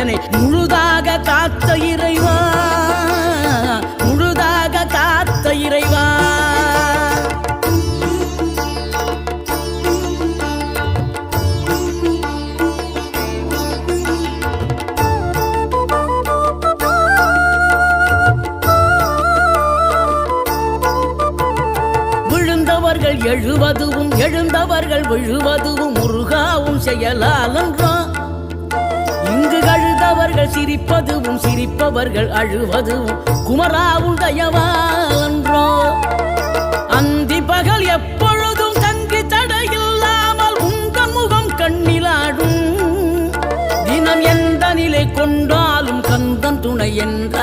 என்னை முழுதாக காத்த இறைவா, முழுதாக காத்த இறைவா. விழுந்தவர்கள் எழுவதுவும் எழுந்தவர்கள் விழுவதுவும் முருகாவும் செயலாலன்றோ. இங்கு அழுதவர்கள் சிரிப்பதுவும் சிரிப்பவர்கள் அழுவதுவும் குமராவும் தயவாலன்றோ. அந்தி பகல் எப்பொழுதும் தங்கி தடையில்லாமல் உங்கள் முகம் கண்ணிலாடும். தினம் எந்த நிலை கொண்டாலும் கந்தன் துணை என்ற